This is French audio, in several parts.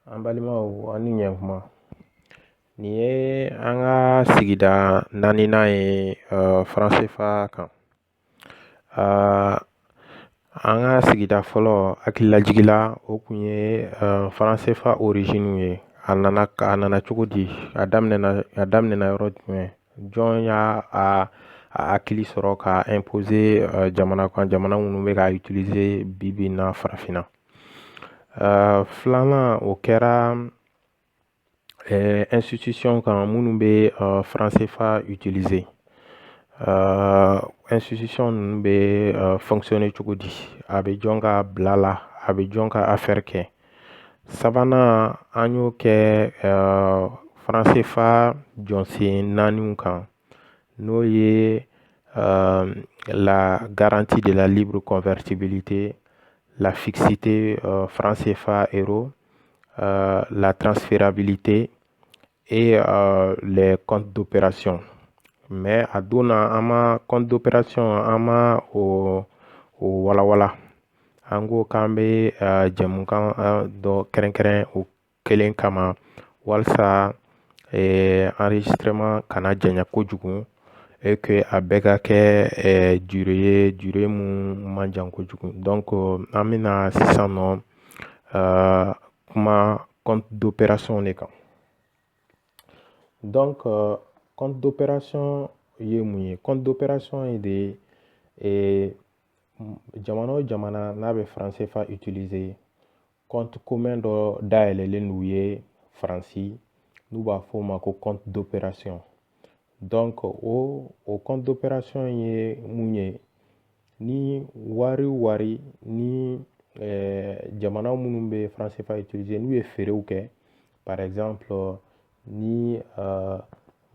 An balimaw aw ni ɲɛkuma. Nin ye an ka sigida naaninan ye franc CFA kan. An ka sigida fɔlɔ hakililajigila o kun ye franc CFA origine ye. A nana cogo di? A daminɛna yɔrɔ jumɛn? Jɔn y'a hakili sɔrɔ ka imposer jamana kan, jamana minnu bɛ ka utiliser bi in na farafinna. Filanan o kɛra institution kan minnu bɛ franc CFA utiliser. Institution ninnu bɛ fonctionner cogo di? A bɛ jɔn ka bila la? A bɛ jɔn ka affaire kɛ? Sabanan an y'o kɛ franc CFA jɔnsen naaniw kan, n'o ye la garantie de la libre convertibilité, la fixité franc CFA euro, la transférabilité et les comptes d'opération. Mais a donna an ma compte d'opération an ma o walawala. An ko k'an bɛ jɛmukan dɔ kɛrɛnkɛrɛn o kelen kama walasa enregistrement kana janya kojugu et que a bɛɛ ka kɛ durée mun man jan kojugu. Donc an bɛna sisan nɔ kuma compte d'opération de kan. Donc compte d'opération ye mun ye? Compte d'opération ye de jamana o jamana n'a bɛ franc CFA utiliser, compte commun dɔ dayɛlɛlen n'u ye Faransi, n'u b'a fɔ o ma ko compte d'opération. Donc o compte d'opération ye mun ye? Ni wari ni jamana minnu bɛ franc CFA utiliser n'u ye feerew kɛ, par exemple ni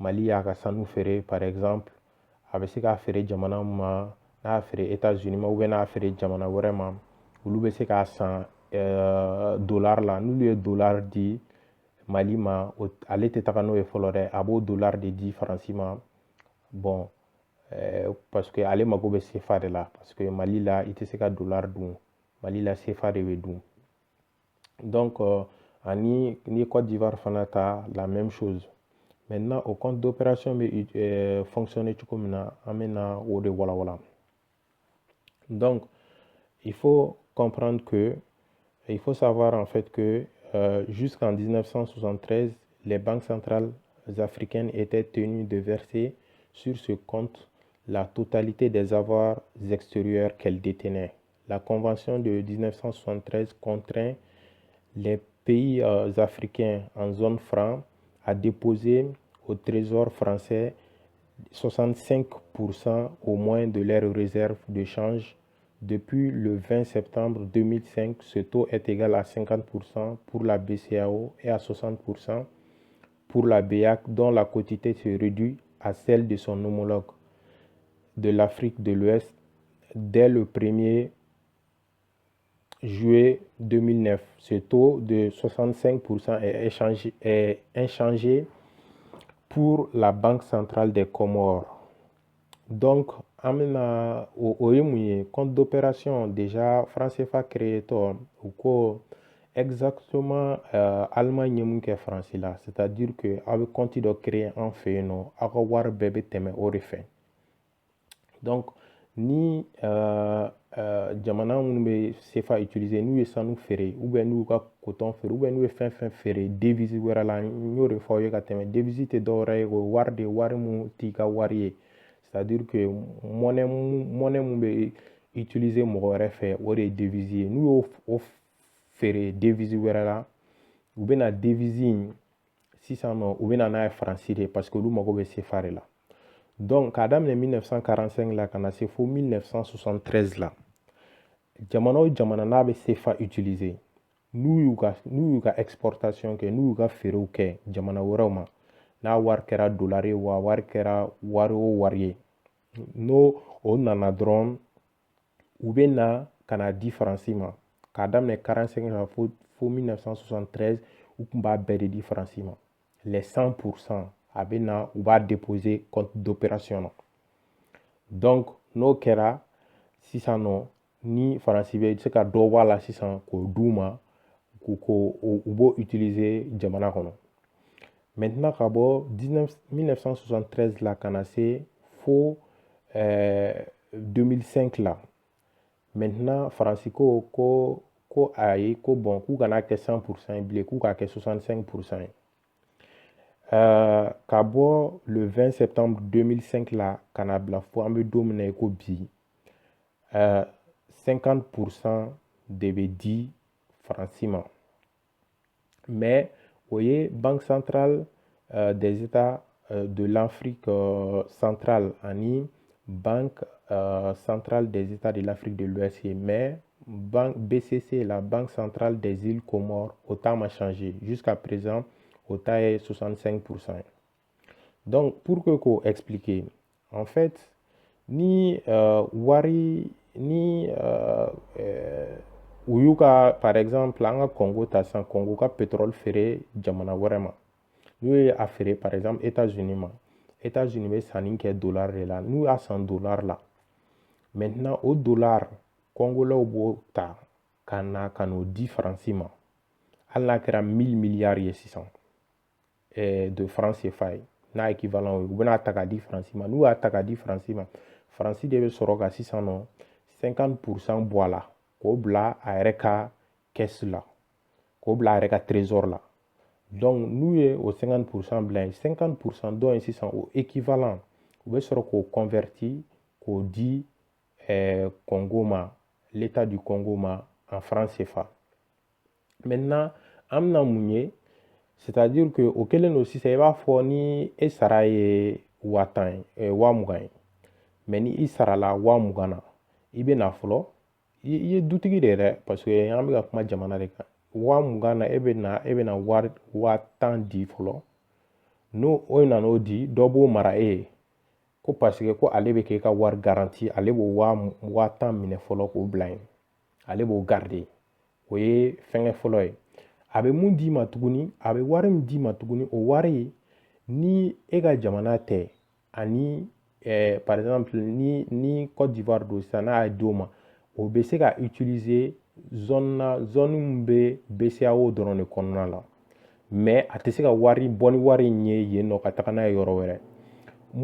Mali y'a ka sanu feere par exemple, a bɛ se k'a feere jamana min ma, n'a y'a feere États-Unis ma ou bien n'a y'a feere jamana wɛrɛ ma, olu bɛ se k'a san dollar la. N'olu ye dollar di Mali ma, ale tɛ taga n'o ye fɔlɔ dɛ, a b'o dollar de di Faransi ma. Bon, parce que ale mago bɛ CFA de la, parce que Mali la i tɛ se ka dollar dun, Mali la CFA de bɛ dun. Donc ani ni Côte d'Ivoire fana ta la même chose. Maintenant au compte d'opération bɛ fonctionner cogo min na, an bɛna o de walawala. Donc il faut comprendre que, il faut savoir en fait que jusqu'en 1973, les banques centrales africaines étaient tenues de verser sur ce compte la totalité des avoirs extérieurs qu'elles détenaient. La convention de 1973 contraint les pays africains en zone franc à déposer au trésor français 65% au moins de leurs réserves de change. Depuis le 20 septembre 2005, ce taux est égal à 50% pour la BCEAO et à 60% pour la BEAC, dont la quotité se réduit à celle de son homologue de l'Afrique de l'Ouest dès le 1er juillet 2009. Ce taux de 65% est inchangé pour la Banque centrale des Comores. Donc, amena o compte d'opération déjà franc CFA créé ou ko exactement Allemagne ye mun kɛ France la, c'est-à-dire que a bɛ compte dɔ créer an fɛ yen nɔ, aw ka wari bɛɛ bɛ tɛmɛ o de fɛ. Donc ni jamana minnu bɛ CFA utiliser n'u ye sanu feere ou bien n'u y'u ka coton feere ou bien n'u ye fɛn fɛn feere devise wɛrɛ la, n y'o de fɔ aw ye ka tɛmɛ. Devise tɛ dɔwɛrɛ ye, o ye wari de, wari mun t'i ka wari ye. C'est-à-dire que monnaie mun bɛ utiliser mɔgɔ wɛrɛ fɛ, o de ye devise ye. N'u y'o feere devise wɛrɛ la, u bɛna devise in sisan nɔ u bɛna n'a ye Faransi de parce que olu mago bɛ CFA de la. Donc k'a daminɛ 1945 la ka na se fo 1973 la, jamana o jamana n'a bɛ CFA utiliser, n'u y'u ka exportation kɛ, n'u y'u ka feerew kɛ jamana wɛrɛw ma, n'a wari kɛra dollar ye wa wari kɛra wari o wari ye, n'o o nana dɔrɔn u bɛ na ka na di Faransi ma. K'a daminɛ 45 la fo 1973 u tun b'a bɛɛ de di Faransi ma. Les 100% a bɛ na u b'a déposer compte d'opération na. Donc n'o kɛra sisan nɔ ni Faransi bɛ se ka dɔ bɔ a la sisan k'o d'u ma u b'o utiliser jamana kɔnɔ. Maintenant ka bɔ 1973 la ka na se fo 2005 la. Maintenant Faransi ko ayi ko bon k'u kana kɛ 100% bilen k'u k'a kɛ 65%. Ka bɔ le 20 septembre 2005 la ka na bila fo an bɛ don min na i ko bi 50% de bɛ di Faransi ma. Mais o ye Banque centrale des États de l'Afrique centrale ani Banque centrale des États de l'Afrique de l'Ouest. Mais BCC, la Banque centrale des îles Comores, au temps a changé. Jusqu'à présent, au temps est 65%. Donc, pour que expliquer, en fait, ni wari ni uyuka par exemple an ka Congo ta san Congo ka pétrole feere jamana wɛrɛ ma n'u ye a feere par exemple États-Unis ma États-Unis bɛ sanni kɛ dollar de la n'u y'a san dollar la maintenant o dollar congolais b'o ta ka n'o di Faransi ma hali n'a kɛra 1000 milliards ye sisan de francs CFA ye n'a équivalent ye u bɛna ta k'a di Faransi ma n'u y'a ta k'a di Faransi ma Faransi de bɛ sɔrɔ ka sisan nɔ 50% bɔ a la k'o bila a yɛrɛ ka caisse la k'o bila a yɛrɛ ka trésor la donc n'u ye o 50% bila yen 50% dɔ in sisan o équivalent u bɛ sɔrɔ k'o converti k'o di Congo ma l'état du Congo ma en francs CFA maintenant an bɛna mun ye c'est-à-dire que o kɛlen don sisan i b'a fɔ ni e sara ye 10,000 ye 20,000 ye mais ni i sarala 20,000 na i bɛ na fɔlɔ i ye dutigi de dɛ parce que an bɛ ka kuma jamana de kan 20,000 na e bɛ na wari 10,000 di fɔlɔ n'o o nan'o di dɔ b'o mara e ye ko parce que ko ale bɛ k'e ka wari garanti ale b'o 10,000 minɛ fɔlɔ k'o bila yen ale b'o garder o ye fɛngɛ fɔlɔ ye a bɛ mun d'i ma tuguni a bɛ wari min d'i ma tuguni o wari ni e ka jamana tɛ ani par exemple ni Côte d'Ivoire do sisan n'a y'a d'o ma o bɛ se ka utiliser zone min bɛ BCEAO dɔrɔn de kɔnɔna la mais a tɛ se ka wari bɔ ni wari in ye yen nɔ ka taga n'a ye yɔrɔ wɛrɛ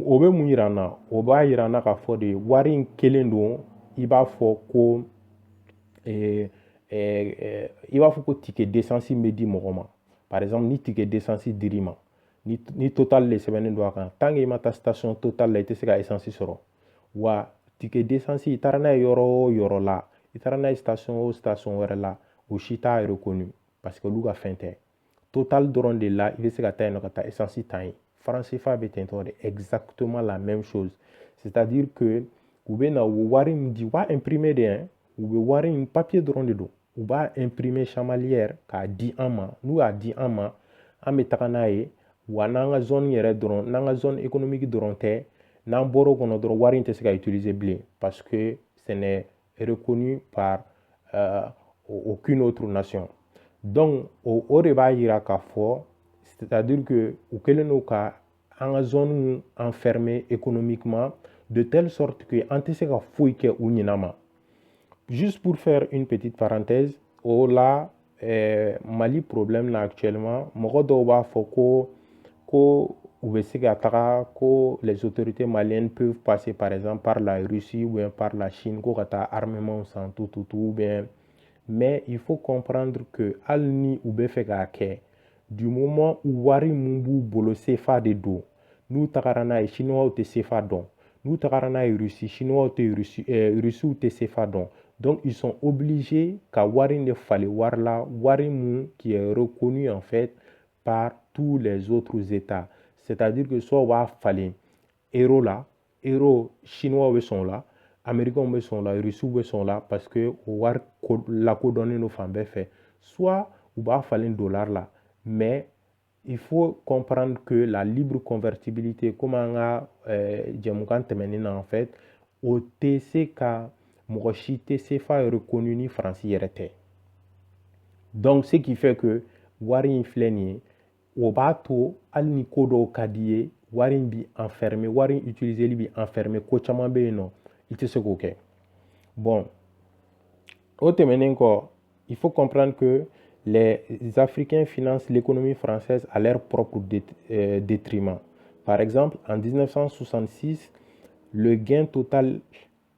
o bɛ mun yira an na o b'a yira an na k'a fɔ de wari in kelen don i b'a fɔ ko ticket d'essence bɛ di mɔgɔ ma par exemple ni ticket d'essence dir'i ma ni total de sɛbɛnnen don a kan tant que i ma taa station total la i tɛ se ka essence sɔrɔ wa ticket d'essence i taara n'a ye yɔrɔ o yɔrɔ la i taara n'a ye station o station wɛrɛ la o si t'a reconnu parce que olu ka fɛn tɛ total dɔrɔn de la i bɛ se ka taa yen nɔ ka taa essence ta yen franc CFA bɛ ten tɔ de exactement la même chose c'est-à-dire que u bɛ na o wari min di u b'a imprimer de hein u bɛ wari in papier dɔrɔn de don u b'a imprimer chamalière k'a di an ma n'u y'a di an ma an bɛ taga n'a ye wa n'an ka zone yɛrɛ dɔrɔn n'an ka zone économique dɔrɔn tɛ n'an bɔra o kɔnɔ dɔrɔn wari in tɛ se ka utiliser bilen parce que ce n'est reconnu par aucune autre nation donc o de b'a yira k'a fɔ c'est-à-dire que u kɛlen don ka an ka zone enfermer économiquement de telle sorte que an tɛ se ka foyi kɛ u ɲinɛ ma juste pour faire une petite parenthèse o la Mali problème là actuellement mɔgɔ dɔw b'a fɔ ko u bɛ se ka taga ko les autorités maliennes peuvent passer par exemple par la Russie ou bien par la Chine ko ka taa armement san tout ou bien mais il faut comprendre que hali ni u bɛ fɛ k'a kɛ du moment où wari mun b'u bolo CFA de don n'u tagara n'a ye chinois tɛ CFA dɔn n'u tagara n'a ye Russie chinois tɛ Russiw tɛ CFA dɔn donc ils sont obligés ka wari de falen wari la wari mun qui est reconnu en fait par tous les autres États c'est-à-dire que soit u b'a falen euro la euro chinois bɛ sɔn o la américains bɛ sɔn o la Russiw bɛ sɔn o la parce que o wari lakodɔnnen don fan bɛɛ fɛ soit u b'a falen dollar la mais il faut comprendre que la libre convertibilité comme an ka jɛmukan tɛmɛnen na en fait o tɛ se ka mɔgɔ si tɛ CFA reconnu ni Faransi yɛrɛ tɛ donc ce qui fait que wari in filɛ nin ye o b'a to hali ni ko dɔw ka di ye wari in bi enfermer wari in utiliseli bi enfermer ko caman bɛ yen nɔ i tɛ se k'o kɛ bon o tɛmɛnen kɔ il faut comprendre que les Africains financent l'économie française à leur propre détriment. Par exemple, en 1966, le gain total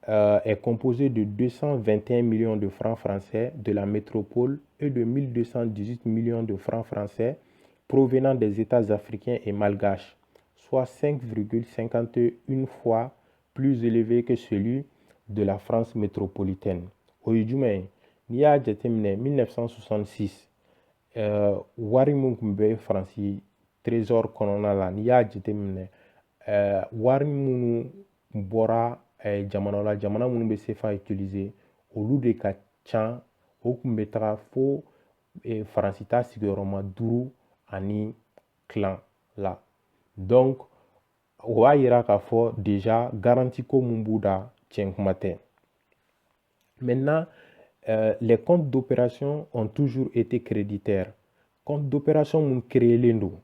est composé de 221 millions de francs français de la métropole et de 1218 millions de francs français provenant des États africains et malgaches, soit 5,51 fois plus élevé que celui de la France métropolitaine. Aujourd'hui, n'i y'a jateminɛ 1966 wari mun tun bɛ faransi trésor kɔnɔna la n'i y'a jateminɛ wari minnu bɔra jamana la jamana minnu bɛ CFA utiliser olu de ka ca o tun bɛ taga fo faransi ta sigiyɔrɔma 5 ani kilan la donc o b'a yira k'a fɔ déjà garantie ko mun b'u da tiɲɛ kuma tɛ. Maintenant, les comptes d'opération ont toujours été créditaires. Compte d'opération mun créelen don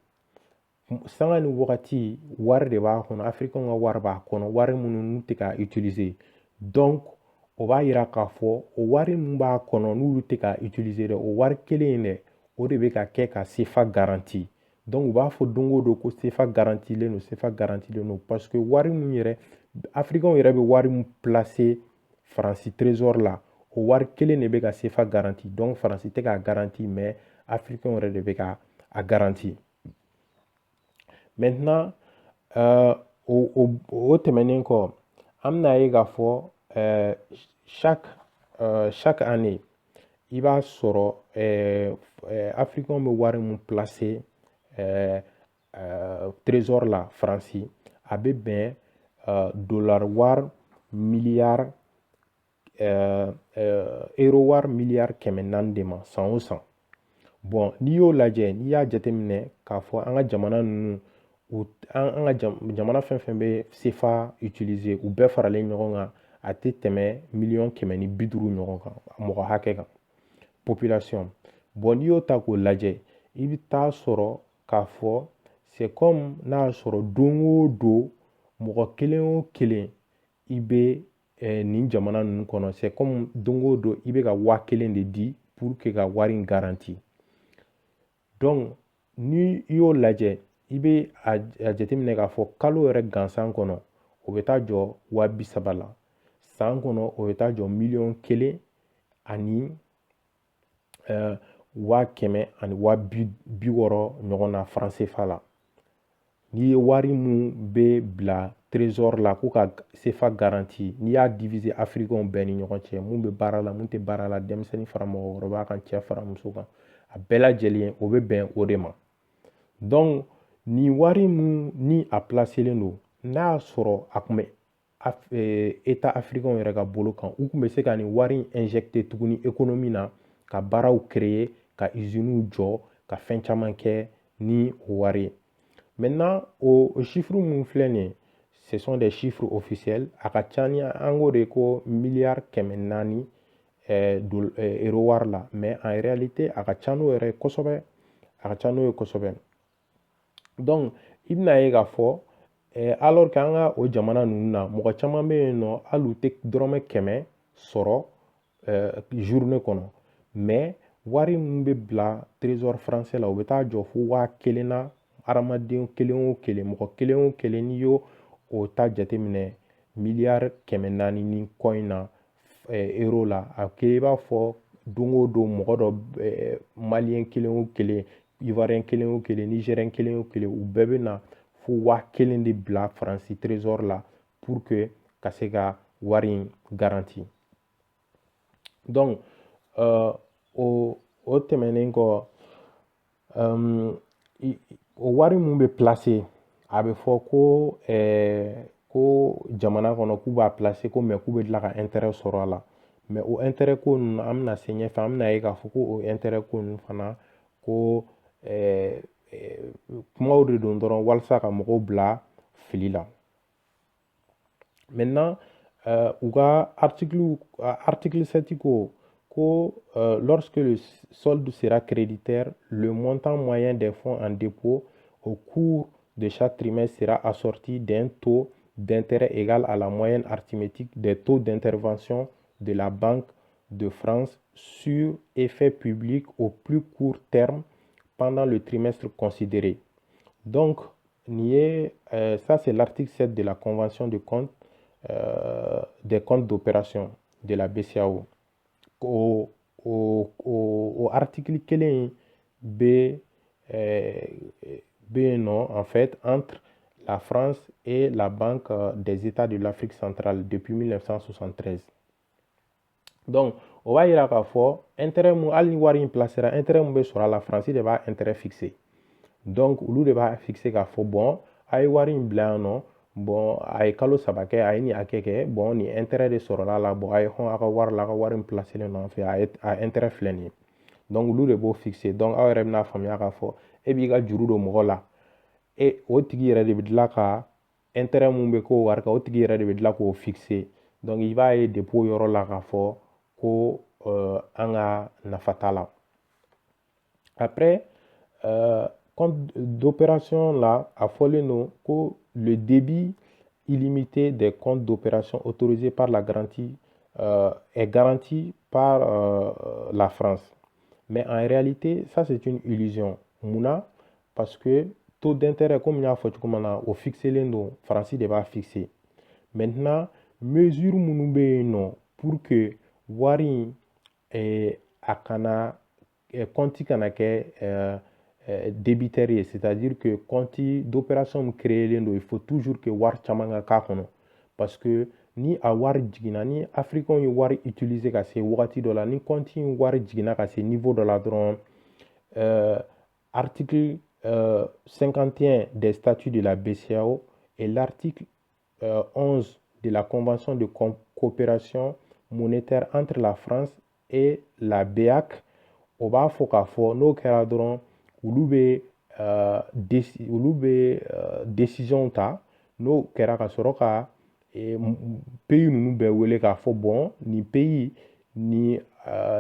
sanga ni wagati wari de b'a kɔnɔ africain ka wari b'a kɔnɔ wari minnu n'u tɛ ka utiliser donc o b'a yira k'a fɔ o wari mun b'a kɔnɔ n'olu tɛ ka utiliser dɛ o wari kelen in dɛ o de bɛ ka kɛ ka CFA garanti donc u b'a fɔ don o don ko CFA garantilen don CFA garantilen don parce que wari mun yɛrɛ africain yɛrɛ bɛ wari mun placer faransi trésor la o wari kelen de bɛ ka CFA garanti donc faransi tɛ k'a garanti mais africain yɛrɛ de bɛ ka a garanti. Maintenant o tɛmɛnen kɔ an bɛna ye k'a fɔ chaque année i b'a sɔrɔ africain bɛ wari mun placer trésor la faransi a bɛ bɛn dollar wari miliyari euro wari miliyari 400 de ma san o san. Bon n'i y'o lajɛ n'i y'a jateminɛ k'a fɔ an ka jamana ninnu an ka jamana fɛn fɛn bɛ CFA utiliser u bɛɛ faralen ɲɔgɔn kan a tɛ tɛmɛ 150 ɲɔgɔn kan mɔgɔ hakɛ kan population. Bon n'i y'o ta k'o lajɛ i bɛ taa sɔrɔ k'a fɔ c'est comme n'a y'a sɔrɔ don o don mɔgɔ kelen o kelen i bɛ nin jamana ninnu kɔnɔ c'est comme don o don i bɛ ka 1000 de di pour que ka wari in garanti. Donc ni i y'o lajɛ i bɛ a jateminɛ k'a fɔ kalo yɛrɛ gansan kɔnɔ o bɛ taa jɔ 30 la san kɔnɔ o bɛ taa jɔ 1,000,000 ani 100,000 ani 60,000 ɲɔgɔn na franc CFA la. N'i ye wari mun bɛ bila trésor la ko ka CFA garanti n'i y'a diviser africain bɛɛ ni ɲɔgɔn cɛ mun bɛ baara la mun tɛ baara la denmisɛnnin fara mɔgɔkɔrɔba kan cɛ fara muso kan a bɛɛ lajɛlen o bɛ bɛn o de ma. Donc ni wari mun ni a placelen don n'a y'a sɔrɔ a tun bɛ État africain yɛrɛ ka bolo kan u tun bɛ se ka nin wari injecter tuguni économie na ka baaraw créer ka usines jɔ ka fɛn caman kɛ ni o wari ye. Maintenant o chiffre mun filɛ nin ye ce sont des chiffres officiels a ka ca ni an ko de ko miliyari 400 euro wari la mais en réalité a ka ca n'o yɛrɛ kosɛbɛ a ka ca n'o ye kosɛbɛ. Donc i bɛna ye k'a fɔ alors que an ka o jamana ninnu na mɔgɔ caman bɛ yen nɔ hali u tɛ dɔrɔmɛ 100 sɔrɔ journée kɔnɔ mais wari mun bɛ bila trésor français la u bɛ taa jɔ fo 1000 na hadamaden kelen o kelen mɔgɔ kelen o kelen n'i y'o o ta jateminɛ miliyari 400 ni kɔ in na euro la a kelen i b'a fɔ don o don mɔgɔ dɔ maliyɛn kelen o kelen ivoirien kelen o kelen nigérien kelen o kelen u bɛɛ bɛ na fo 1000 de bila faransi trésor la pour que ka se ka wari in garanti. Donc o tɛmɛnen kɔ o wari mun bɛ placer a bɛ fɔ ko ko jamana kɔnɔ k'u b'a placer ko mais k'u bɛ tila ka intérêt sɔrɔ a la mais o intérêt ko ninnu an bɛna se ɲɛfɛ an bɛna ye k'a fɔ ko o intérêt ko ninnu fana ko kumaw de don dɔrɔn walasa ka mɔgɔw bila fili la. Maintenant u ka article 7 ko lorsque le solde sera créditaire, le montant moyen des fonds en dépôt au cours de chaque trimestre sera assorti d'un taux d'intérêt égal à la moyenne arithmétique des taux d'intervention de la banque de France sur effet public au plus court terme pendant le trimestre considéré. Donc, ça c'est l'article 7 de la Convention des comptes d'opération de la BCEAO. Au article kelen B, non, en fait, entre la France et la Banque des États de l'Afrique centrale depuis 1973. Donc, on va dire k'a fɔ intérêt mun hali ni wari in placera intérêt mun bɛ sɔrɔ a la France de b'a intérêt fixé. Donc, olu de b'a fixé k'a fɔ bon a ye wari in bila yan nɔ bon a ye kalo saba kɛ a ye nin hakɛ kɛ bon nin intérêt de sɔrɔla la bon a ye hɔn a ka wari la a ka wari in placelen nɔ an fɛ a intérêt filɛ nin ye. Donc, olu de b'o fixé. Donc, aw yɛrɛ bɛna faamuya k'a fɔ e b'i ka juru don mɔgɔ la o tigi yɛrɛ de bɛ tila ka intérêt mun bɛ k'o wari kan o tigi yɛrɛ de bɛ tila k'o fixé. Donc, i b'a ye depuis o yɔrɔ la k'a fɔ ko an ka nafa t'a la. Après, compte d'opération là a fɔlen don ko le débit illimité des comptes d'opération autorisés par la garantie est garanti par la France. Mais en réalité, ça c'est une illusion. Munna parce que taux d'intérêt comme y'a fɔ cogo min na o fixelen don Faransi de b'a fixé. Maintenant, mesure minnu bɛ yen nɔ pour que wari a kana compte kana kɛ débitaire ye, c'est-à-dire que compte d'opération créelen don il faut toujours que wari caman ka k'a kɔnɔ parce que ni a wari jiginna ni africain ye wari utiliser ka se wagati dɔ la ni compte in wari jiginna ka se niveau dɔ la dɔrɔn article 51 des statuts de la BCEAO et l'article 11 de la Convention de coopération monétaire entre la France et la BEAC o b'a fɔ k'a fɔ n'o kɛra dɔrɔn olu bɛ décision ta n'o kɛra ka sɔrɔ ka pays ninnu bɛɛ wele k'a fɔ bon nin pays nin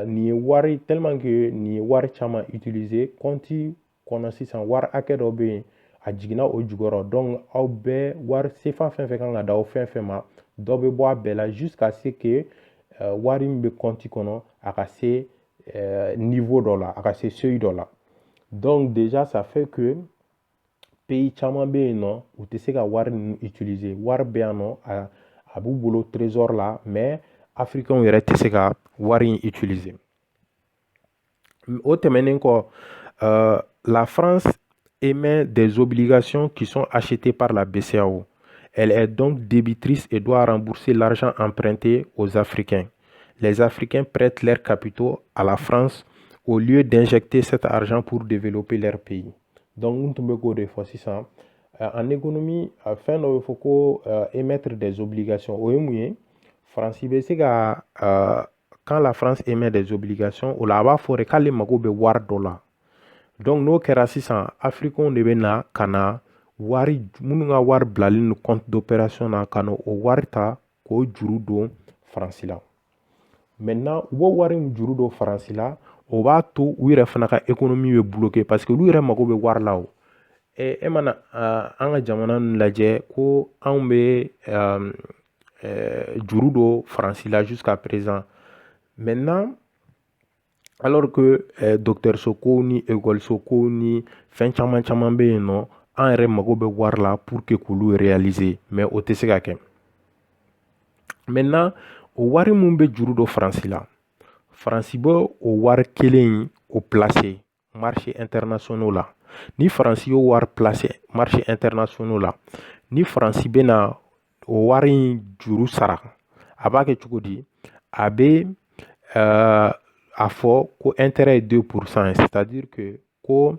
ye wari tellement que nin ye wari caman utiliser compte kɔnɔ sisan wari hakɛ dɔ bɛ yen a jiginna o jukɔrɔ donc aw bɛɛ wari CFA fɛn fɛn kan ka d'aw fɛn fɛn ma dɔ bɛ bɔ a bɛɛ la jusqu'à ce que wari min bɛ compte kɔnɔ a ka se niveau dɔ la a ka se seuil dɔ la. Donc déjà ça fait que pays caman bɛ yen nɔ u tɛ se ka wari ninnu utiliser wari bɛ yan nɔ a b'u bolo trésor la mais africains yɛrɛ tɛ se ka wari in utiliser. O tɛmɛnen kɔ la France émet des obligations qui sont achetées par la BCEAO. Elle est donc débitrice et doit rembourser l'argent emprunté aux Africains. Les Africains prêtent leurs capitaux à la France au lieu d'injecter cet argent pour développer leur pays. Donc, en économie, il faut émettre des obligations. France, quand la France émet des obligations, on va faire que les mago be war dollar. Donc, nos kérasisan africains de bena kana wari mununga war blalin compte d'opération na kano o warta ko juru do France la. Maintenant, wo wari juru do France la, o b'a to u yɛrɛ fana ka économie bɛ bloqué parce que olu yɛrɛ mago bɛ wari la o. E mana an ka jamana ninnu lajɛ ko anw bɛ juru do France la jusqu'à présent. Maintenant, alors que docteur Soko ni école Soko ni fɛn caman caman bɛ yen nɔ an yɛrɛ mago bɛ wari la pour que k'olu réaliser mais o tɛ se ka kɛ. Maintenant, o wari mun bɛ juru do France la France bɛ o wari kelen o placer marché internationaux la ni France y'o wari placer marché internationaux la ni France bɛna o wari juru sara a b'a kɛ cogo di a bɛ a fɔ ko intérêt est 2%, c'est-à-dire que ko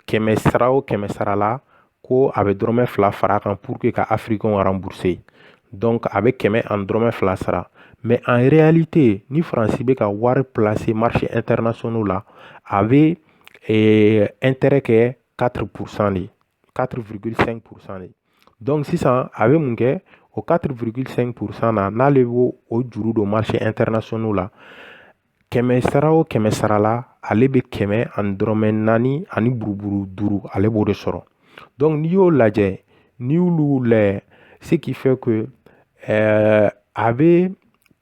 kɛmɛ sara o kɛmɛ sara la ko a bɛ dɔrɔmɛ 2 fara kan pour que ka africain rembourser. Donc a bɛ kɛmɛ en dɔrɔmɛ 2 sara. Mais en réalité, ni France bɛ ka wari placer marché internationaux la a bɛ intérêt kɛ 4% de 4,5% de. Donc sisan a bɛ mun kɛ o 4,5% na n'ale b'o o juru do marché internationaux la kɛmɛ sara o kɛmɛ sara la ale bɛ kɛmɛ ani dɔrɔmɛ 4 ani buruburu 5 ale b'o de sɔrɔ. Donc n'i y'o lajɛ n'i y'olu lajɛ ce qui fait que a bɛ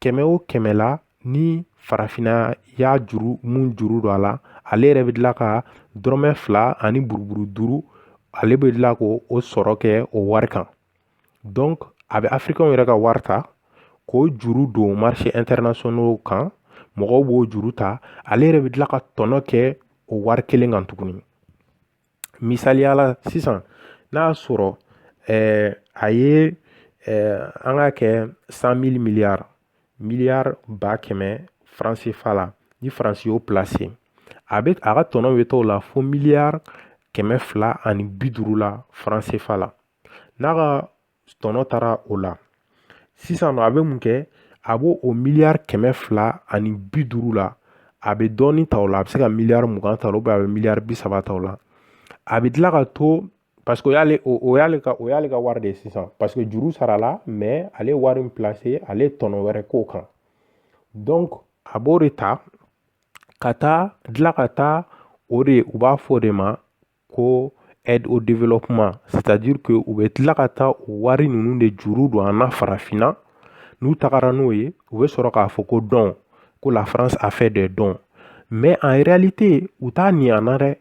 kɛmɛ o kɛmɛ la ni farafina y'a mun juru don a la ale yɛrɛ bɛ tila ka dɔrɔmɛ 2 ani buruburu 5 ale bɛ tila k'o sɔrɔ kɛ o wari kan. Donc a bɛ africain yɛrɛ ka wari ta k'o juru don marché internationaux kan, mɔgɔw b'o juru ta, ale yɛrɛ bɛ tila ka tɔnɔ kɛ o wari kelen kan tuguni. Misaliyala sisan n'a y'a sɔrɔ a ye an ka kɛ 100 000 miliyari ba kɛmɛ franc CFA la ni faransi y'o placer a ka tɔnɔ bɛ t'o la fo miliyari 250 la franc CFA la. N'a ka tɔnɔ taara o la sisan a bɛ mun kɛ a b'o miliyari 250 la a bɛ dɔɔni ta o la a bɛ se ka miliyari 20 ta o la a bɛ miliyari 30 ta o la a bɛ tila ka to parce que o y'ale ka wari de ye sisan parce que juru sara la mais ale wari min placer ale tɔnɔ wɛrɛ k'o kan. Donc a b'o de ta ka taa o de u b'a fɔ de ma ko aide au développement, c'est-à-dire que u bɛ tila ka taa o wari ninnu de juru don an na farafinna n'u tagara n'o ye u bɛ sɔrɔ k'a fɔ ko don ko la France a fait des dons mais en réalité u t'a nin an na dɛ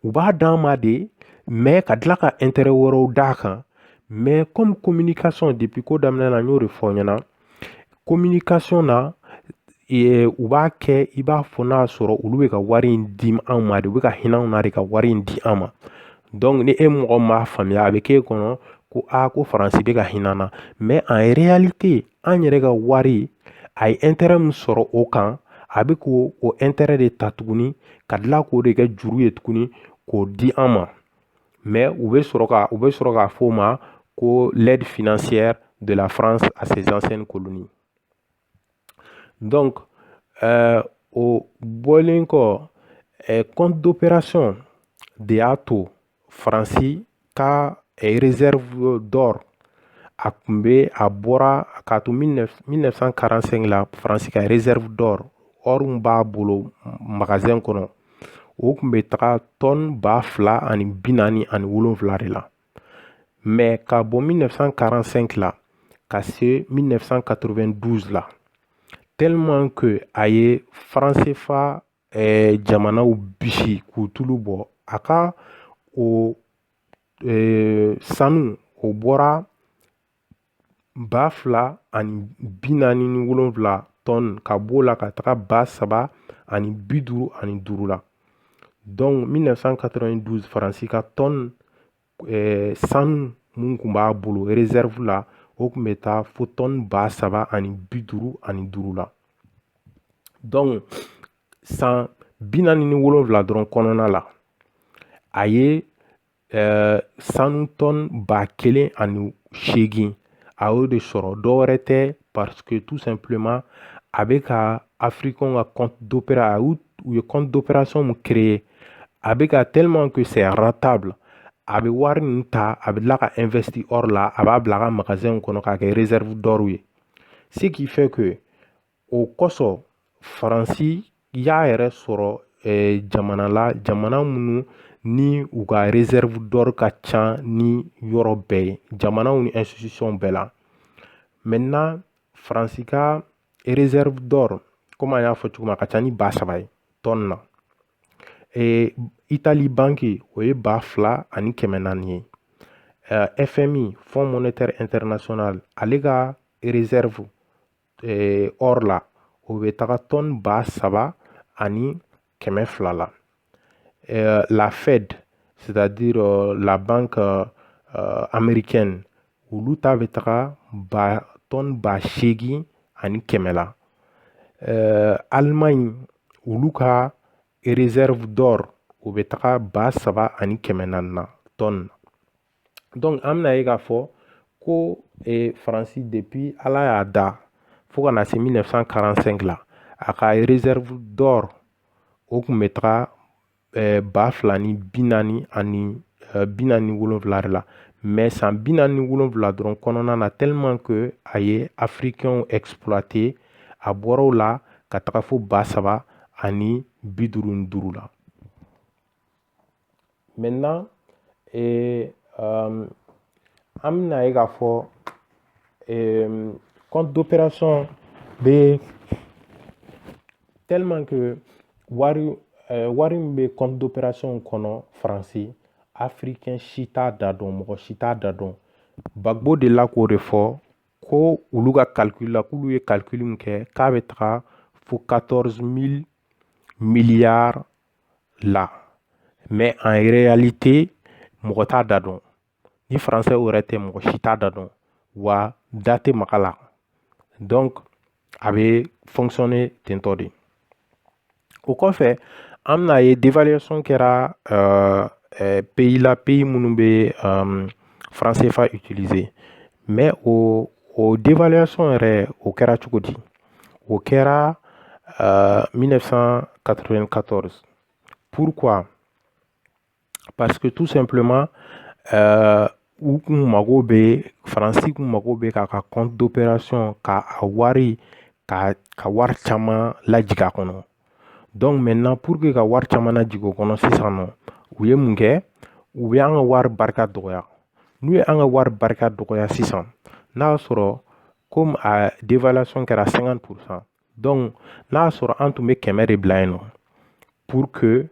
u b'a d'an ma de mais ka tila ka intérêt wɛrɛw d'a kan mais comme communication depuis ko daminɛ na n y'o de fɔ ɲɛna communication na u b'a kɛ i b'a fɔ n'a sɔrɔ olu bɛ ka wari in di an ma de u bɛ ka hinɛ anw na de ka wari in di an ma. Donc ni e mɔgɔ m'a faamuya a bɛ k'e kɔnɔ ko ko faransi bɛ ka hinɛ na mais en réalité an yɛrɛ ka wari a ye intérêt min sɔrɔ o kan a bɛ k'o intérêt de ta tuguni ka tila k'o de kɛ juru ye tuguni k'o di an ma mais u bɛ sɔrɔ k'a fɔ o ma ko l'aide financière de la France à ses anciennes colonies. Donc o bɔlen kɔ compte d'opération de y'a to faransi ka réserve d'or a bɔra k'a to 1945 la faransi ka réserve d'or or min b'a bolo magasin kɔnɔ o tun bɛ taga tonne 2,047 de la mais ka bɔ 1945 la ka se 1992 la tellement que a ye franc CFA jamanaw bisi k'u tulu bɔ a ka o sanu o bɔra 2,047 tonnes ka b'o la ka taga 3,055 la. Donc 1992 faransi ka tonne sanu mun kun b'a bolo réserve la o kun bɛ taa fo tonne 3,055 la. Donc san 47 dɔrɔn kɔnɔna la a ye sanu tonne 1,800 a y'o de sɔrɔ dɔwɛrɛ tɛ parce que tout simplement a bɛ ka africain ka compte d'opération u ye compte d'opération mun créer a bɛ ka tellement que c'est rentable a bɛ wari ninnu ta a bɛ tila ka investir or la a b'a bila a ka magasin kɔnɔ k'a kɛ réserve d'or ye ce qui fait que o kosɔn faransi y'a yɛrɛ sɔrɔ jamana minnu ni u ka réserve d'or ka ca ni yɔrɔ bɛɛ ye jamanaw ni institution bɛɛ la. Maintenant faransi ka réserve d'or comme an y'a fɔ cogo min a ka ca ni 3,000 ye tonne na Italie banque o ye 2,400 ye FMI Fonds monétaire international ale ka réserve or la o bɛ taga tonne 3,200 la la Fed c'est-à-dire la banque américaine olu ta bɛ taga tonne 8,100 la Allemagne olu ka réserve d'or o bɛ taga 3,400 na tonne. Donc an bɛna ye k'a fɔ ko faransi depuis ala y'a da fo ka na se 1945 la a ka réserve d'or o kun bɛ taga 2,047 de la mais san 47 dɔrɔn kɔnɔna na tellement que a ye africain exploité a bɔra o la ka taga fo 3,055 la. Maintenant an bɛna ye k'a fɔ compte d'opération bɛ tellement que wari min bɛ compte d'opération kɔnɔ faransi africain si t'a da dɔn, mɔgɔ si t'a da dɔn. Gbagbo de la k'o de fɔ ko olu ka calcul la k'olu ye calcul min kɛ k'a bɛ taga fo 14 000 milliards la, mais en réalité mɔgɔ t'a da dɔn. Ni français o yɛrɛ tɛ, mɔgɔ si t'a da dɔn, wa da tɛ maga la. Donc a bɛ fonctionner tentɔ de. O kɔfɛ an bɛna ye dévaluation kɛra pays la, pays minnu bɛ franc CFA utiliser, mais o dévaluation yɛrɛ o kɛra cogo di? O kɛra 1994. Pourquoi? Parce que tout simplement u kun mago bɛ faransi kun mago bɛ k'a ka compte d'opération ka wari caman lajigin a kɔnɔ. Donc maintenant pour que ka wari caman lajigin o kɔnɔ sisan nɔ u ye mun kɛ? U bɛ an ka wari barika dɔgɔya. N'u ye an ka wari barika dɔgɔya sisan, n'a y'a sɔrɔ comme a dévaluation kɛra 50%, donc n'a y'a sɔrɔ an tun bɛ 100 de bila yen nɔ pour que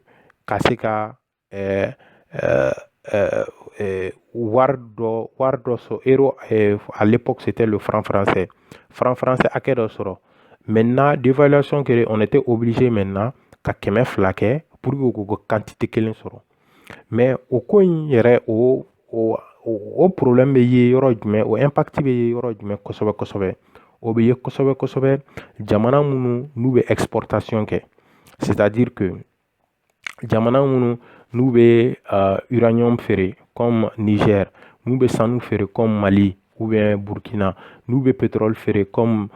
ka se ka wari dɔ sɔrɔ euro, à l'époque c'était le franc français hakɛ dɔ sɔrɔ. Maintenant dévaluation kɛra, on était obligé maintenant ka 200 kɛ pour que k'o quantité kelen sɔrɔ. Mais o ko in yɛrɛ o problème bɛ ye yɔrɔ jumɛn, o impact bɛ ye yɔrɔ jumɛn kosɛbɛ kosɛbɛ? O bɛ ye kosɛbɛ kosɛbɛ jamana minnu n'u bɛ exportation kɛ, c'est-à-dire que jamana minnu n'u bɛ uranium feere comme Niger, n'u bɛ sanu feere comme Mali ou bien Burkina, n'u bɛ pétrole feere comme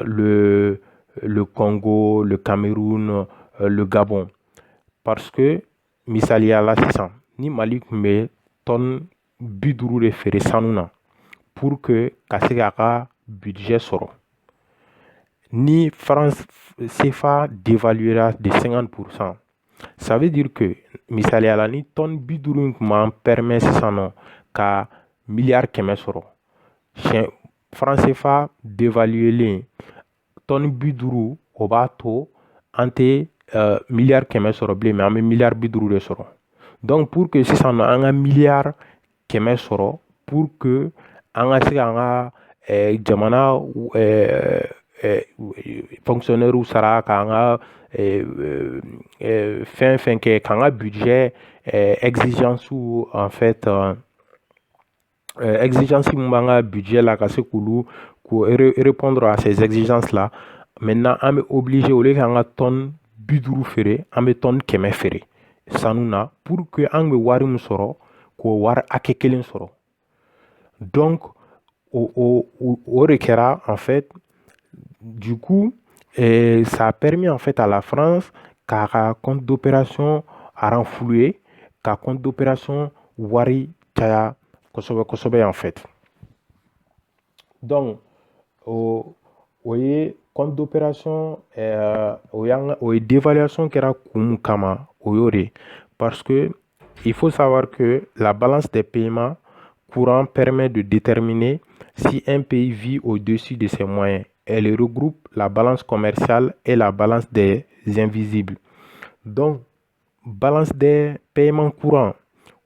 le Congo, le Cameroun, le Gabon. Parce que misaliya la sisan ni Mali tun bɛ tonne 50 de feere sanu na pour que ka se k'a ka budget sɔrɔ, ni France CFA dévaluera de 50%, ça veut dire que misaliya la ni tonne 50 tun b'an permet sisan nɔ ka miliyari 100 sɔrɔ, France CFA dévaluelen tonne 50 o b'a to an tɛ miliyari 100 sɔrɔ bilen, mais an bɛ miliyari 50 de sɔrɔ. Donc pour que sisan nɔ an ka miliyari 100 sɔrɔ, pour que an ka se k'an ka jamana fonctionnaire sara, k'an ka fɛn kɛ, k'an ka budget exigence en fait exigence mun b'an ka budget la ka se k'olu répondre à ces exigences là. Maintenant an bɛ obligé au lieu k'an ka tonne 50 feere, an bɛ tonne 100 feere sanu na pour que an bɛ wari min sɔrɔ k'o wari hakɛ kelen sɔrɔ. Donc o de kɛra en fait, du coup ça a permis en fait à la France k'a ka compte d'opération renflouer, ka compte d'opération wari caya kosɛbɛ kosɛbɛ en fait. Donc o ye compte d'opération o ye dévaluation kɛra kun kama o y'o de, parce que il faut savoir que la balance des paiements courants permet de déterminer si un pays vit au-dessus de ses moyens. Elle regroupe la balance commerciale et la balance des invisibles. Donc balance des paiements courants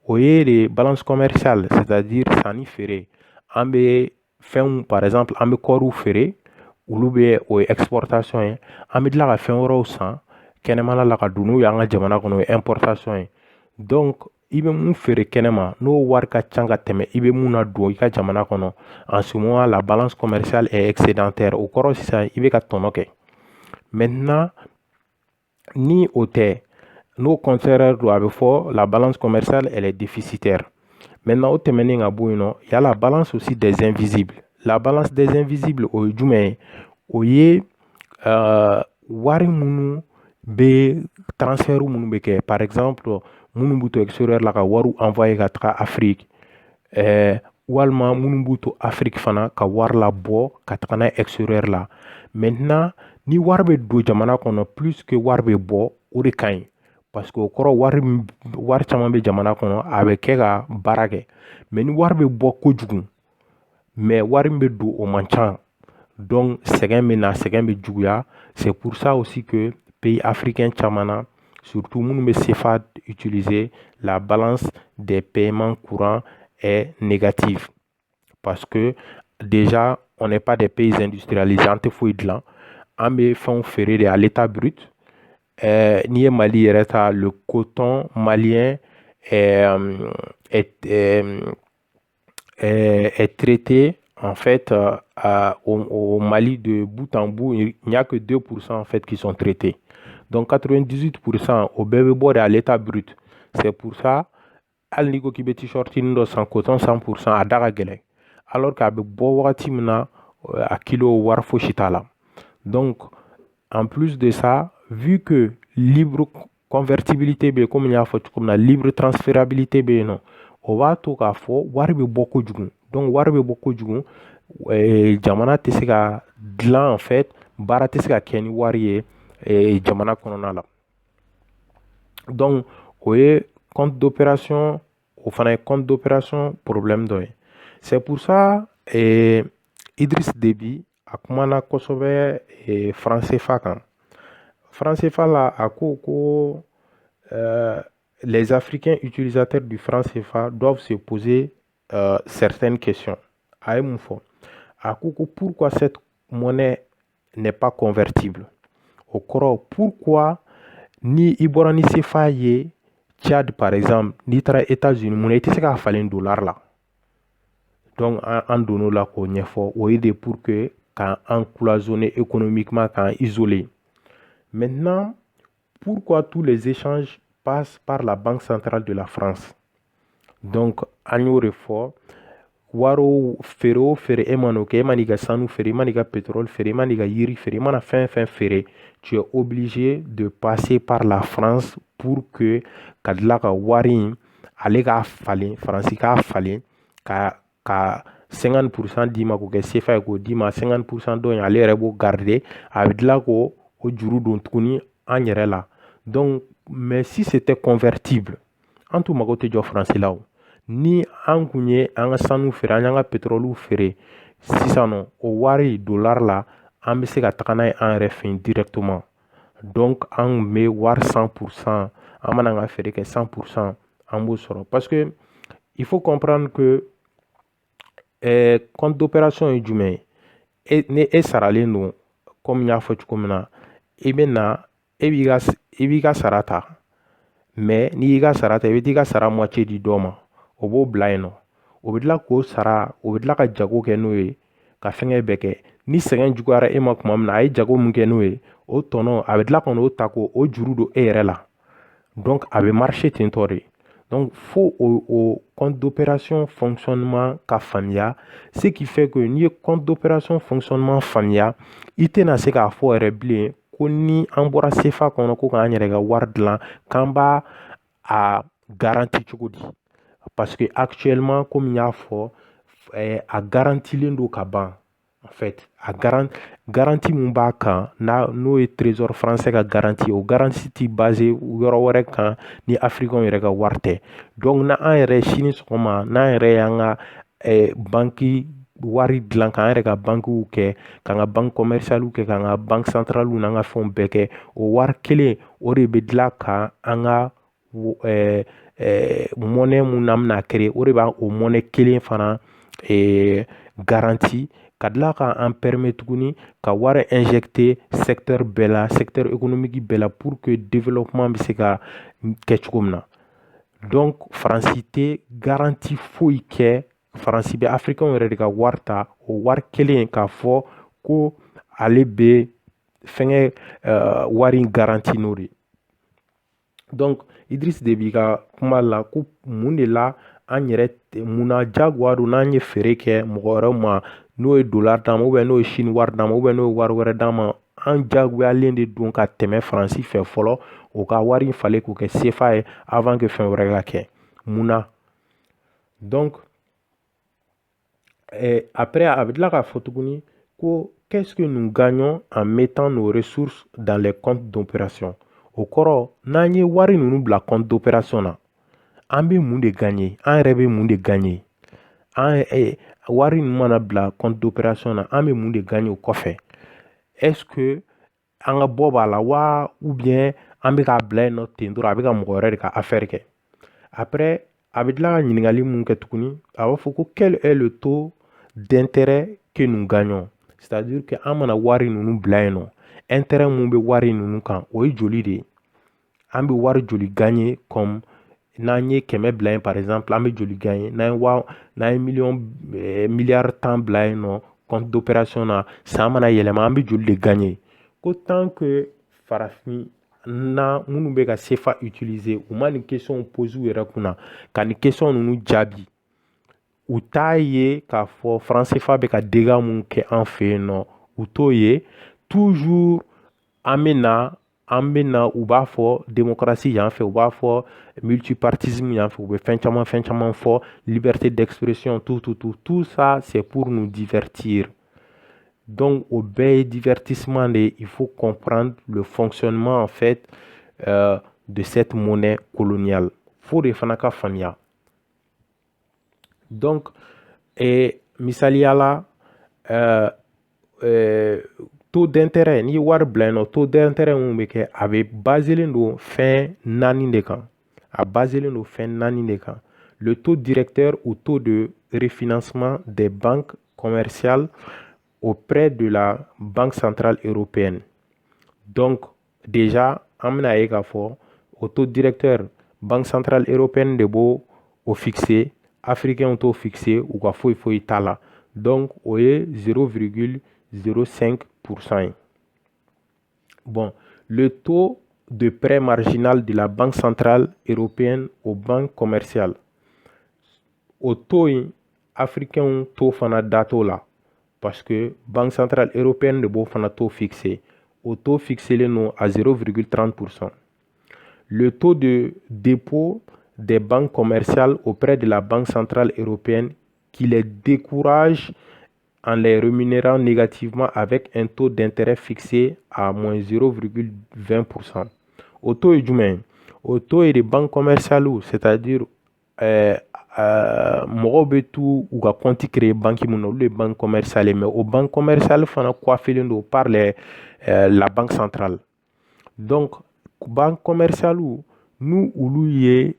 o ye de balance commerciale, c'est-à-dire sanni feere. An bɛ fɛnw, par exemple an bɛ kɔɔriw feere, olu bɛ o ye exportation ye. An bɛ tila ka fɛn wɛrɛw san kɛnɛmana la ka don n'o y'an ka jamana kɔnɔ, o ye importation ye. Donc i bɛ mun feere kɛnɛma n'o wari ka ca ka tɛmɛ i bɛ mun na don i ka jamana kɔnɔ, en ce moment la balance commerciale est excédentaire. O kɔrɔ sisan i bɛ ka tɔnɔ kɛ. Maintenant ni o tɛ, n'o contraire don, a bɛ fɔ la balance commerciale elle est déficitaire. Maintenant o tɛmɛnen ka bɔ yen nɔ, il y a la balance aussi des invisibles. La balance des invisibles o ye jumɛn ye? O ye wari minnu bɛ transfert minnu bɛ kɛ, par exemple minnu b'u to extérieur la ka wariw envoyer ka taga Afrique, walima minnu b'u to Afrique fana ka wari labɔ ka taga n'a ye extérieur la. Maintenant ni wari bɛ don jamana kɔnɔ plus que wari bɛ bɔ, o de ka ɲi, parce que o kɔrɔ wari caman bɛ jamana kɔnɔ, a bɛ kɛ ka baara kɛ. Mais ni wari bɛ bɔ kojugu mais wari min bɛ don o man ca, Donc sɛgɛn bɛ na, sɛgɛn bɛ juguya. C'est pour ça aussi que pays africains caman na, surtout minnu bɛ CFA utiliser, la balance des paiements courants est négative. Parce que déjà, on n'est pas des pays industrialisés, an tɛ foyi dilan. An bɛ fɛnw feere de à l'état brut. N'i ye Mali yɛrɛ ta, le coton malien est traité en fait au Mali de bout en bout. Il n'y a que 2% en fait qui sont traités. Donc 98% au bébé bord à l'état brut. C'est pour ça, al n'i ko k'i bɛ t-shirt dɔ san coton 100% a da ka gɛlɛn. Alors qu'à bɛ bɔ wagati min na a kilo wari fosi t'a la. Donc en plus de ça, vu que libre convertibilité bɛ yen, comme n y'a fɔ cogo min na, libre transférabilité bɛ yen nɔ, o b'a to k'a fɔ wari bɛ bɔ kojugu. Donc wari bɛ bɔ kojugu, jamana tɛ se ka dilan en fait, baara tɛ se ka kɛ ni wari ye jamana kɔnɔna la. Donc o ye compte d'opération, o fana ye compte d'opération problème dɔ ye. C'est pour ça Idriss Déby a kumana kosɛbɛ franc CFA kan. Franc CFA la a ko les Africains utilisateurs du franc CFA doivent se poser certaines questions. A ye mun fɔ? A ko pourquoi cette monnaie n'est pas convertible? Au kɔrɔ, pourquoi ni i bɔra ni CFA ye Tchad par exemple, n'i taara États-Unis, mun na i tɛ se k'a falen dollar la? Donc an donn'o la k'o ɲɛfɔ, o ye de pour que k'an cloisonner économiquement, k'an isoler. Maintenant, pourquoi tous les échanges passent par la Banque centrale de la France? Donc an y'o de fɔ, waro feere o feere e man'o kɛ, e man'i ka sanu feere, e man'i ka pétrole feere, e man'i ka yiri feere, e mana fɛn fɛn feere, tu es obligé de passer par la France pour que ka tila ka wari in ale k'a falen, faransi k'a falen, ka 50% d'i ma k'o kɛ CFA ye, k'o d'i ma 50% dɔ in ale yɛrɛ b'o garder, a bɛ tila k'o juru don tuguni an yɛrɛ la. Donc mais si c'était convertible, an tun mago tɛ jɔ faransi la o. Ni an kun ye an ka sanu feere, an y'an ka pétrole feere, sisan nɔ o wari dollar la, an bɛ se ka taga n'a ye an yɛrɛ fɛ yen directement. Donc an bɛ wari 100%, an mana an ka feere kɛ 100%, an b'o sɔrɔ. Parce que il faut comprendre que compte d'opération ye jumɛn ye? Ni e saralen don, comme n y'a fɔ cogo min na, i bɛ na i b'i ka sara ta, mais n'i y'i ka sara ta, i bɛ t'i ka sara moitié di dɔ ma, o b'o bila yen nɔ. O bɛ tila k'o sara, o bɛ tila ka jago kɛ n'o ye, ka fɛngɛ bɛɛ kɛ. Ni sɛgɛn juguyara e ma tuma min na, a ye jago mun kɛ n'o ye, o tɔnɔ a bɛ tila ka n'o ta k'o juru don e yɛrɛ la. Donc a bɛ marcher ten tɔ de. Donc faut au compte d'opération fonctionnement ka faamuya, ce qui fait que n'i ye compte d'opération fonctionnement faamuya, i tɛna se k'a fɔ yɛrɛ bilen ko ni an bɔra CFA kɔnɔ ko k'an yɛrɛ ka wari dilan, k'an b'a a garanti cogo di? Parce que actuellement, comme n y'a fɔ, a garantilen don ka ban. En fait, a garanti mun b'a kan n'o ye trésor français ka garanti, o garanti ti basé yɔrɔ wɛrɛ kan ni africain yɛrɛ ka wari tɛ. Donc n'an yɛrɛ sini sɔgɔma, n'an yɛrɛ y'an ka banki wari dilan, k'an yɛrɛ ka bankiw kɛ, k'an ka banque commerciale kɛ, k'an ka banque centrale n'an ka fɛnw bɛɛ kɛ, o wari kelen o de bɛ dilan ka an ka monnaie mun n'an bɛna créer, o de b'a o monnaie kelen fana garanti, ka tila k'an permet tuguni ka wari injecter secteur bɛɛ la, secteur économique bɛɛ la, pour que développement bɛ se ka kɛ cogo min na. Donc faransi tɛ garanti foyi kɛ, faransi bɛ africain yɛrɛ de ka wari ta, o wari kelen k'a fɔ ko ale bɛ fɛngɛ wari in garanti n'o de. Donc Idriss Déby ka kuma la ko mun de la an yɛrɛ munna jagoya don n'an ye feere kɛ mɔgɔ wɛrɛw ma, n'o ye dollar d'an ma, ou bien n'o ye Chine wari d'an ma, ou bien n'o ye wari wɛrɛ d'an ma, an jagoyalen de don ka tɛmɛ faransi fɛ fɔlɔ, o ka wari in falen k'o kɛ CFA ye avant que fɛn wɛrɛ ka kɛ. Munna? Donc après a bɛ tila k'a fɔ tuguni ko qu'est-ce que nous gagnons en mettant nos ressources dans les comptes d'opération? O kɔrɔ, n'an ye wari ninnu bila compte d'opération na, an bɛ mun de gagner? An yɛrɛ bɛ mun de gagner? wari ninnu mana bila compte d'opération na an bɛ mun de gagner o kɔfɛ est-ce que an ka bɔ b'a la wa ou bien an bɛ k'a bila yen nɔ ten dɔrɔn a bɛ ka mɔgɔ wɛrɛ de ka affaire kɛ après a bɛ tila ka ɲininkali mun kɛ tuguni a b'a fɔ ko quel est le taux d'intérêt que nous gagnons c'est-à-dire que an mana wari ninnu bila yen nɔ intérêt mun bɛ wari ninnu kan o ye joli de ye an bɛ wari joli gagner comme n'an ye 100 bila yen par exemple an bɛ joli gagner n'an ye miliyari 10 bila yen nɔ compte d'opération na san mana yɛlɛma an bɛ joli de gagner ko tant que farafin na minnu bɛ ka CFA utiliser u ma nin question pose u yɛrɛ kunna ka nin question ninnu jaabi u t'a ye k'a fɔ franc CFA bɛ ka dégâts mun kɛ an fɛ yen nɔ u t'o ye toujours an bɛ na u b'a fɔ démocratie yan fɛ u b'a fɔ multipartisme yan fɛ u bɛ fɛn caman fɔ liberté d'expression tout ça c'est pour nous divertir donc au bɛɛ ye divertissement de il faut comprendre le fonctionnement en fait de cette monnaie coloniale fo de fana ka faamuya donc misaliya la taux d'intérêt n'i ye wari bila yen nɔ taux d'intérêt mun bɛ kɛ a bɛ baselen don fɛn 4 de kan a baselen don fɛn 4 de kan le taux directeur ou taux de refinancement des banques commerciales auprès de la Banque centrale européenne donc déjà an bɛna ye k'a fɔ o taux directeur Banque centrale européenne de b'o o fixer africains t'o fixer u ka foyi t'a la donc o ye 0,05% ye bon le taux de prêt marginal de la Banque centrale européenne aux banques commerciales o taux in africains t'o fana da t'o la parce que Banque centrale européenne de b'o fana taux fixé au taux fixé à 0,30%. Le taux de dépôt des banques commerciales auprès de la Banque centrale européenne qui les décourage en les rémunérant négativement avec un taux d'intérêt fixé à moins 0,20%. Au taux est du au taux est des banques commerciales, c'est-à-dire mɔgɔw bɛ t'u ka compte créer banque mun na olu ye banque commerciale mais o banque commerciale fana coiffelen don par la banque centrale donc banque commerciale n'u olu ye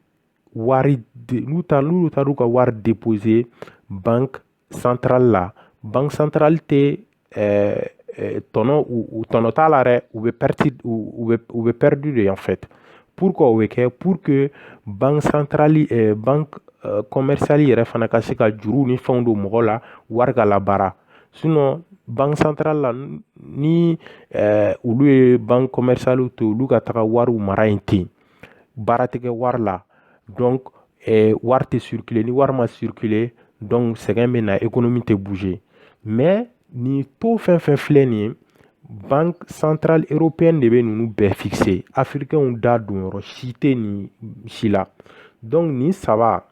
wari n'u taar'u ka wari déposer banque centrale la banque centrale tɛ tɔnɔ t'a la dɛ u bɛ perdu de en fait pourquoi o bɛ kɛ pour que banque centrale banque commerciale yɛrɛ fana ka se ka juru ni fɛnw don mɔgɔ la wari ka labaara sinon banque centrale la ni olu ye banque commerciale to olu ka taga wariw mara yen ten baara tɛ kɛ wari la donc wari tɛ circuler ni wari ma circuler donc sɛgɛn bɛ na économie tɛ bouger mais ni taux fɛn filɛ nin ye banque centrale européenne de bɛ ninnu bɛɛ fixer africains da donyɔrɔ si tɛ nin si la donc nin saba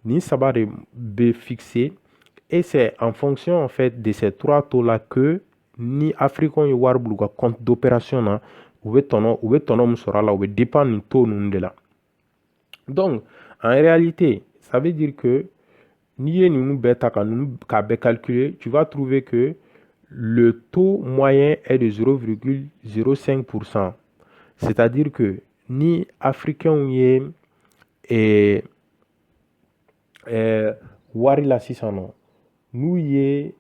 de bɛ fixer et c'est en fonction en fait de ces 3 taux là que ni africains ye wari b'u ka compte d'opération na u bɛ tɔnɔ min sɔrɔ a la u bɛ dépendre nin taux ninnu de la donc en réalité ça veut dire que n'i ye ninnu bɛɛ ta k'a bɛɛ calculer tu vas trouver que le taux moyen est de 0,05%. C'est-à-dire que ni africains ye wari la sisan nɔ n'u ye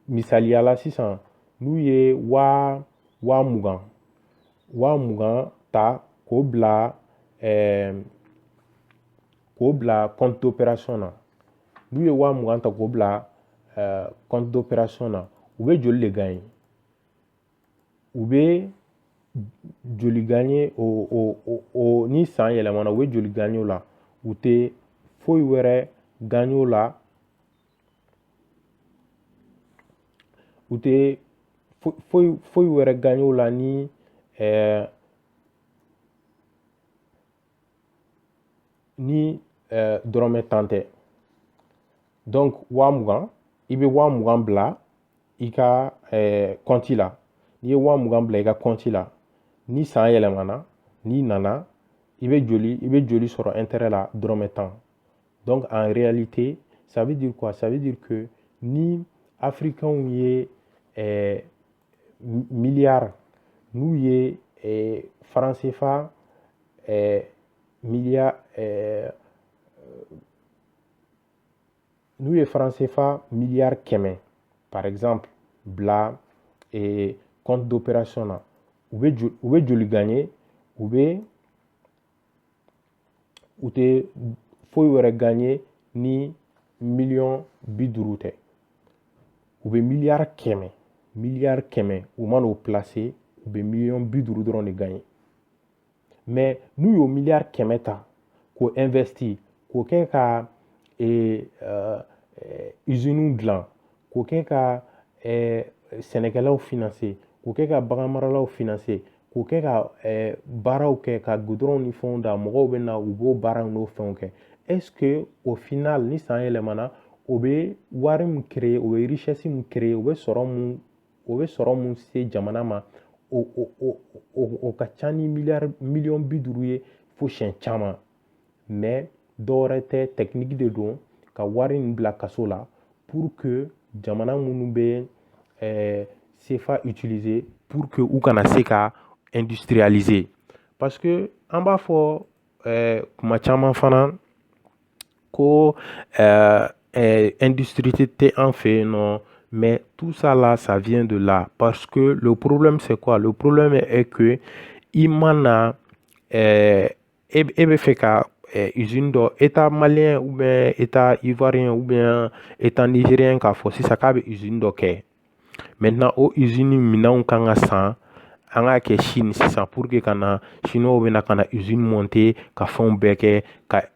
misaliya la sisan n'u ye waa mugan ta k'o bila compte d'opération na n'u ye waa mugan ta k'o bila compte d'opération na u bɛ joli de gagner u bɛ joli gagner o ni san yɛlɛmana u bɛ joli gagner o la u tɛ foyi wɛrɛ gagner o la u tɛ foyi wɛrɛ gagner o la ni dɔrɔmɛ 10 tɛ donc waa mugan i bɛ waa mugan bila i ka compte la n'i ye waa mugan bila i ka compte la ni san yɛlɛmana n'i nana i bɛ joli sɔrɔ intérêt la dɔrɔmɛ 10. Donc en réalité ça veut dire quoi? Ça veut dire que ni africains ye milliards n'u ye franc CFA milliard n'u ye franc CFA milliard kɛmɛ par exemple bila compte d'opération na u bɛ joli gagner u tɛ foyi wɛrɛ gagner ni million 50 tɛ u bɛ milliard kɛmɛ u man'o placer u bɛ million 50 dɔrɔn de gagner. Mais n'u y'o milliard kɛmɛ ta k'o investir k'o kɛ ka usine dilan k'o kɛ ka sɛnɛkɛlaw financer k'o kɛ ka bagan maralaw financer k'o kɛ ka baaraw kɛ ka goudron ni fɛnw da mɔgɔw bɛ na u b'o baaraw n'o fɛnw kɛ. Est-ce que au final ni san yɛlɛmana o bɛ wari min créer o bɛ richesse min créer o bɛ sɔrɔ mun se jamana ma o ka ca ni million 50 ye fo siyɛn caman. Mais dɔwɛrɛ tɛ technique de don ka wari in bila kaso la pour que jamana minnu bɛ CFA utiliser pour que u kana se ka industrialiser. Parce que an b'a fɔ kuma caman fana ko industrie tɛ an fɛ yen nɔ. Mais tout ça là, ça vient de là. Parce que le problème, c'est quoi? Le problème est que il mana bɛ fɛ ka usine dɔ état malien ou bien état ivoirien ou bien état nigérien k'a fɔ sisan k'a bɛ usine dɔ kɛ. Maintenant o usine minɛnw kan ka san an k'a kɛ Chine sisan pour que kana chinois bɛ na ka na usine monter ka fɛnw bɛɛ kɛ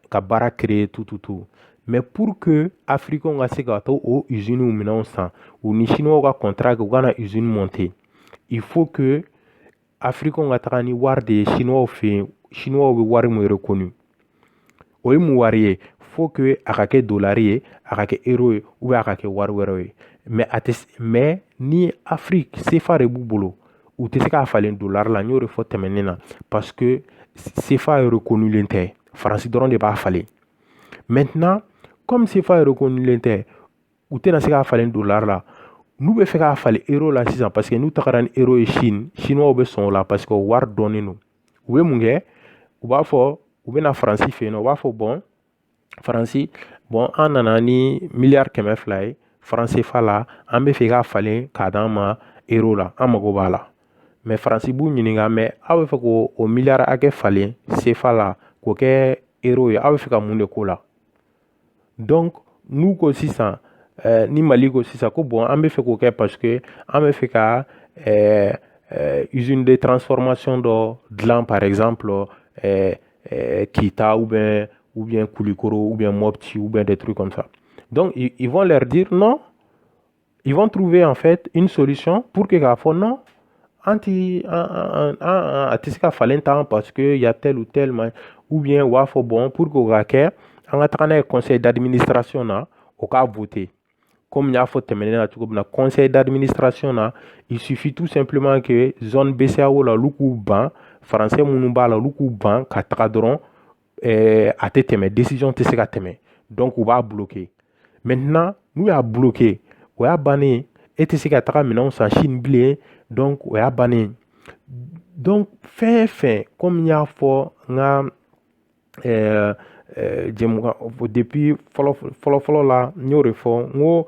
ka baara créer tout. Mais pour que africains ka se ka to o usine minɛnw san u ni chinois ka contrat kɛ u ka na usine monter, il faut que africains ka taga ni wari de ye chinois fɛ yen. Chinois bɛ wari mun reconnu o ye mun wari ye? Faut que a ka kɛ dollar ye, a ka kɛ euro ye ou bien a ka kɛ wari wɛrɛw ye. Mais ni Afrique CFA de b'u bolo u tɛ se k'a falen dollar la, n y'o de fɔ tɛmɛnen na, parce que CFA reconnulen tɛ, Faransi dɔrɔn de b'a falen. Maintenant comme CFA reconnulen tɛ u tɛna se k'a falen dollar la, n'u bɛ fɛ k'a falen euro la sisan parce que n'u tagara ni euro ye Chine, chinois bɛ sɔn o la parce que o wari dɔnnen don. U bɛ mun kɛ? U b'a fɔ u bɛ na Faransi fɛ yen nɔ, u b'a fɔ bon Faransi an nana ni milliard 200 ye franc CFA la, an bɛ fɛ k'a falen k'a d'an ma euro la, an mago b'a la. Mais Faransi b'u ɲininka mais aw bɛ fɛ k'o milliard hakɛ falen CFA la k'o kɛ euro ye, aw bɛ fɛ ka mun de k'o la? Donc n'u ko sisan ni Mali ko sisan ko bon an bɛ fɛ k'o kɛ parce que an bɛ fɛ ka usine de transformation dɔ dilan par exemple Kita ou bien Kulikoro ou bien Mopti ou bien des trucs comme ça. Donc ils vont leur dire non. Ils vont trouver en fait une solution pour que k'a fɔ non a tɛ se ka falen tan parce que y a tel ou tel ou bien u b'a fɔ bon pour que o ka kɛ an ka taga n'a ye conseil d'administration na o k'a voter. Comme n y'a fɔ tɛmɛnen na cogo min na conseil d'administration na il suffit tout simplement que zone BCEAO la olu k'u ban français minnu b'a la olu k'u ban ka taga dɔrɔn a tɛ tɛmɛ décision tɛ se ka tɛmɛ, donc u b'a bloquer. Maintenant n'u y'a bloquer o y'a bannen e tɛ se ka taga minɛnw san Chine bilen, donc o y'a bannen. Donc fɛn comme n y'a fɔ n ka depuis fɔlɔ la n y'o de fɔ n ko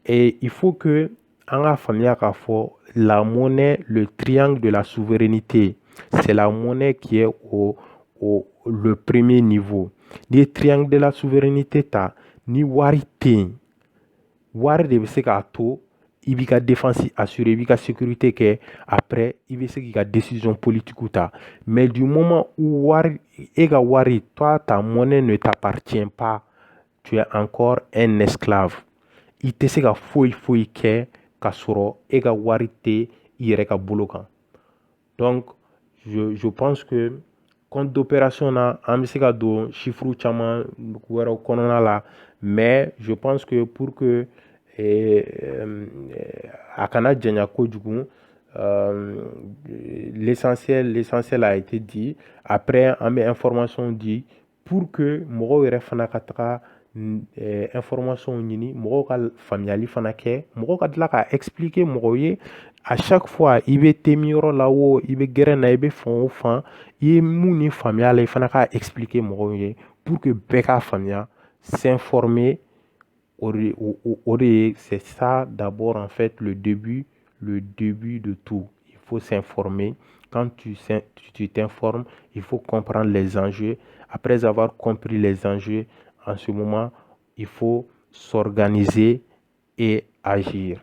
il faut que an ka faamuya k'a fɔ la monnaie, le triangle de la souveraineté, c'est la monnaie qui est le premier niveau. Ni triangle de la souveraineté ta ni wari tɛ yen, wari de bɛ se k'a to i b'i ka défense assurer, i b'i ka sécurité kɛ, après i bɛ se k'i ka décision politique ta. Mais du moment où wari e ka wari, toi ta monnaie ne t'appartient pas, tu es encore un esclave. I tɛ se ka foyi kɛ k'a sɔrɔ e ka wari tɛ i yɛrɛ ka bolo kan. Donc je pense que compte d'opération na an bɛ se ka don chiffre caman wɛrɛw kɔnɔna la, mais je pense que pour que a kana janya kojugu l'essentiel a été dit. Après an bɛ information di pour que mɔgɔw yɛrɛ fana ka taga information ɲini, mɔgɔw ka faamuyali fana kɛ, mɔgɔw ka tila ka expliquer mɔgɔw ye à chaque fois i bɛ thème yɔrɔ la o i bɛ gɛrɛn na i bɛ fan o fan i ye mun ni faamuya la i fana ka expliquer mɔgɔw ye pour que bɛɛ k'a faamuya, s'informer. C'est ça d'abord en fait le début de tout. Il faut s'informer. Quand tu t'informes, il faut comprendre les enjeux. Après avoir compris les enjeux, en ce moment, il faut s'organiser et agir.